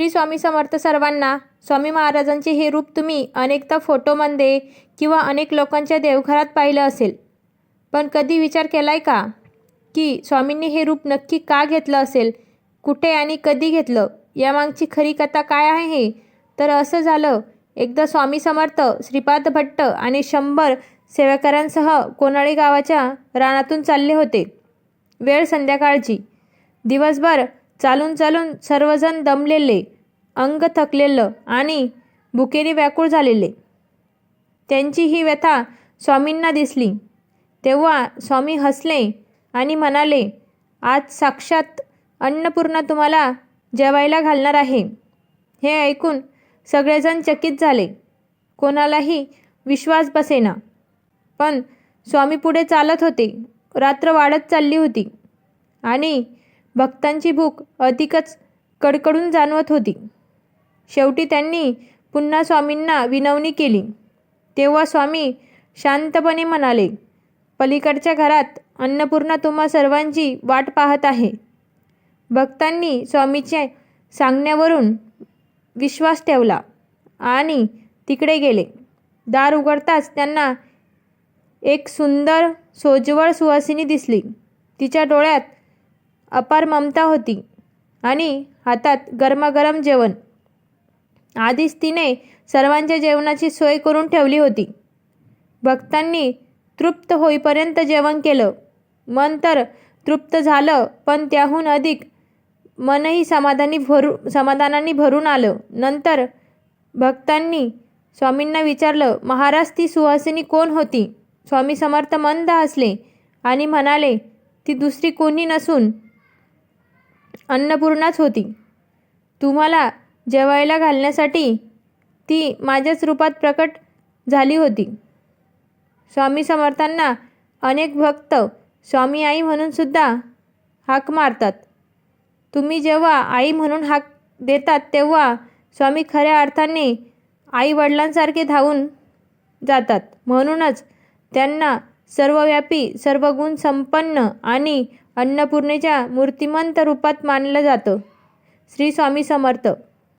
श्री स्वामी समर्थ सर्वांना. स्वामी महाराजांचे हे रूप तुम्ही अनेकदा फोटोमध्ये किंवा अनेक लोकांच्या देवघरात पाहिलं असेल, पण कधी विचार केलाय का की स्वामींनी हे रूप नक्की का घेतलं असेल, कुठे आणि कधी घेतलं, यामागची खरी कथा काय आहे? तर असं झालं, एकदा स्वामी समर्थ श्रीपाद भट्ट आणि 100 सेवेकऱ्यांसह कोनाळी गावाच्या रानातून चालले होते. वेळ संध्याकाळची. दिवसभर चालून चालून सर्वजण दमलेले, अंग थकलेलं आणि भुकेने व्याकुळ झालेले. त्यांची ही व्यथा स्वामींना दिसली. तेव्हा स्वामी हसले आणि म्हणाले, आज साक्षात अन्नपूर्णा तुम्हाला जेवायला घालणार आहे. हे ऐकून सगळेजण चकित झाले. कोणालाही विश्वास बसेना. पण स्वामी पुढे चालत होते. रात्र वाढत चालली होती आणि भक्तांची भूक अधिकच कडकडून जाणवत होती. शेवटी त्यांनी पुन्हा स्वामींना विनवणी केली. तेव्हा स्वामी शांतपणे म्हणाले, पलीकडच्या घरात अन्नपूर्णा तुम्हा सर्वांची वाट पाहत आहे. भक्तांनी स्वामीच्या सांगण्यावरून विश्वास ठेवला आणि तिकडे गेले. दार उघडताच त्यांना एक सुंदर सोज्वळ सुवासिनी दिसली. तिच्या डोळ्यात अपार ममता होती आणि हातात गरमागरम जेवण. आधीच तिने सर्वांच्या जेवणाची सोय करून ठेवली होती. भक्तांनी तृप्त होईपर्यंत जेवण केलं. मन तर तृप्त झालं, पण त्याहून अधिक मनही समाधानाने भरून आलं. नंतर भक्तांनी स्वामींना विचारलं, महाराज, ती सुहासिनी कोण होती? स्वामी समर्थ मंद हसले आणि म्हणाले, ती दुसरी कोणी नसून अन्नपूर्णाच होती. तुम्हाला जेवायला घालण्यासाठी ती माझ्याच रूपात प्रकट झाली होती. स्वामी समर्थांना अनेक भक्त स्वामी आई म्हणून सुद्धा हाक मारतात. तुम्ही जेव्हा आई म्हणून हाक देतात तेव्हा स्वामी खऱ्या अर्थाने आई वडिलांसारखे धावून जातात. म्हणूनच त्यांना सर्वव्यापी, सर्वगुण संपन्न आणि अन्नपूर्णेच्या मूर्तिमंत रूपात मानलं जातं. श्री स्वामी समर्थ.